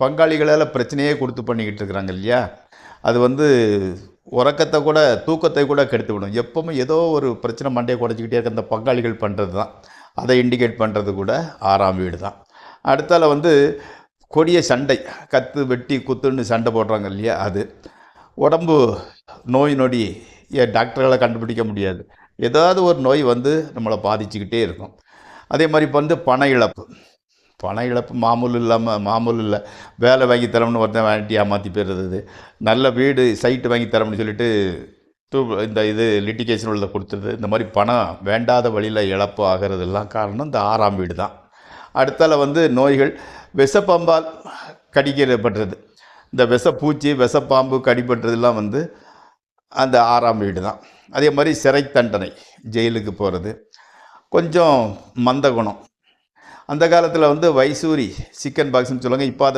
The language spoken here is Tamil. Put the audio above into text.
பங்காளிகளால் பிரச்சனையே கொடுத்து பண்ணிக்கிட்டு இருக்கிறாங்க இல்லையா? அது வந்து உறக்கத்தை கூட தூக்கத்தை கூட கெடுத்துவிடும். எப்பவுமே ஏதோ ஒரு பிரச்சனை மண்டையை குடைச்சிக்கிட்டே இருக்க அந்த பங்காளிகள் பண்ணுறது தான். அதை இண்டிகேட் பண்ணுறது கூட 6ஆம் வீடு தான். அடுத்தால வந்து கொடிய சண்டை, கத்து வெட்டி குத்துன்னு சண்டை போடுறாங்க இல்லையா? அது உடம்பு நோய் நொடி டாக்டர்களால் கண்டுபிடிக்க முடியாது. ஏதாவது ஒரு நோய் வந்து நம்மளை பாதிச்சுக்கிட்டே இருக்கும். அதே மாதிரி இப்போ வந்து பண இழப்பு. பண இழப்பு மாமூல் இல்லை. வேலை வாங்கி தரோம்னு ஒருத்தன் வாங்கிட்டு ஏமாற்றி போயிடுறது. நல்ல வீடு சைட்டு வாங்கி தரோம்னு சொல்லிட்டு இந்த லிட்டிகேஷன் உள்ளதை கொடுத்துருது. இந்த மாதிரி பணம் வேண்டாத வழியில் இழப்பு ஆகிறதெல்லாம் காரணம் இந்த 6ஆம் வீடு தான். அடுத்தால வந்து நோய்கள் விஷப்பாம்பால் கடிக்கப்பட்டது. இந்த விஷப்பூச்சி விஷப்பாம்பு கடிப்பட்டதெல்லாம் வந்து அந்த 6ஆம் வீடு தான். அதே மாதிரி சிறை தண்டனை, ஜெயிலுக்கு போகிறது. கொஞ்சம் மந்த குணம். அந்த காலத்தில் வந்து வைசூரி சிக்கன் பாக்ஸ்ன்னு சொல்லுவாங்க. இப்போ அதை